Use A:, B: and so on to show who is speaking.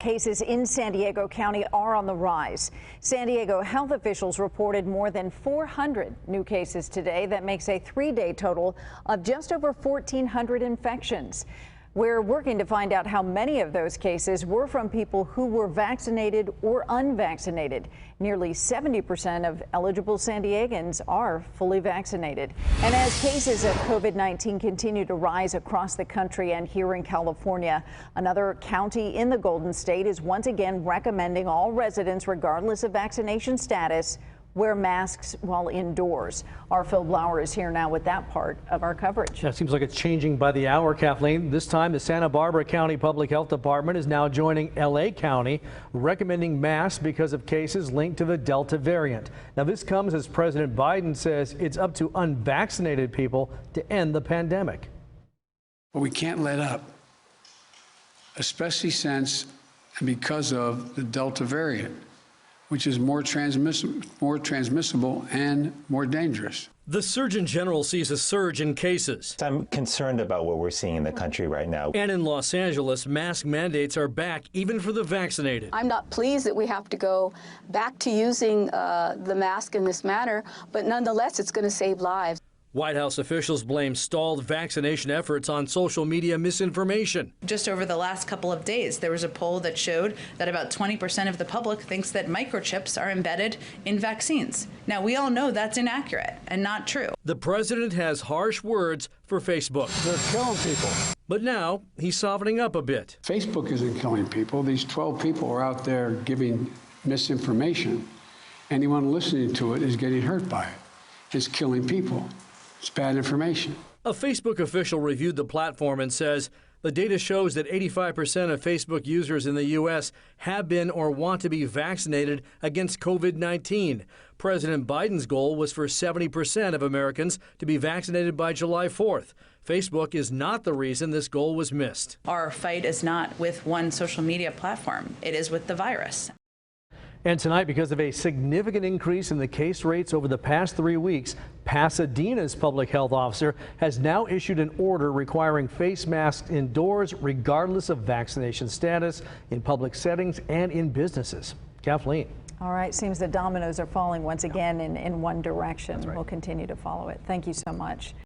A: Cases in San Diego County are on the rise. San Diego health officials reported more than 400 new cases today. That makes a three-day total of just over 1,400 infections. We're working to find out how many of those cases were from people who were vaccinated or unvaccinated. Nearly 70% of eligible San Diegans are fully vaccinated. And as cases of COVID-19 continue to rise across the country and here in California, another county in the Golden State is once again recommending all residents, regardless of vaccination status, wear masks while indoors. Our Phil Blauer is here now with that part of our coverage.
B: It seems like it's changing by the hour, Kathleen. This time, the Santa Barbara County Public Health Department is now joining LA County, recommending masks because of cases linked to the Delta variant. Now, this comes as President Biden says it's up to unvaccinated people to end the pandemic.
C: But we can't let up, especially since and because of the Delta variant, which is more transmissible and more dangerous.
D: The Surgeon General sees a surge in cases.
E: I'm concerned about what we're seeing in the country right now.
D: And in Los Angeles, mask mandates are back even for the vaccinated.
F: I'm not pleased that we have to go back to using the mask in this manner, but nonetheless, it's going to save lives.
D: White House officials blame stalled vaccination efforts on social media misinformation.
G: Just over the last couple of days, there was a poll that showed that about 20% of the public thinks that microchips are embedded in vaccines. Now, we all know that's inaccurate and not true.
D: The president has harsh words for Facebook.
C: They're killing people.
D: But now he's softening up a bit.
C: Facebook isn't killing people. These 12 people are out there giving misinformation. Anyone listening to it is getting hurt by it. It's killing people. It's bad information.
D: A Facebook official reviewed the platform and says the data shows that 85% of Facebook users in the U.S. have been or want to be vaccinated against COVID-19. President Biden's goal was for 70% of Americans to be vaccinated by July 4th. Facebook is not the reason this goal was missed.
G: Our fight is not with one social media platform. It is with the virus.
B: And tonight, because of a significant increase in the case rates over the past 3 weeks, Pasadena's public health officer has now issued an order requiring face masks indoors, regardless of vaccination status, in public settings and in businesses. Kathleen.
A: All right, seems the dominoes are falling once again in one direction.
B: That's right.
A: We'll continue to follow it. Thank you so much.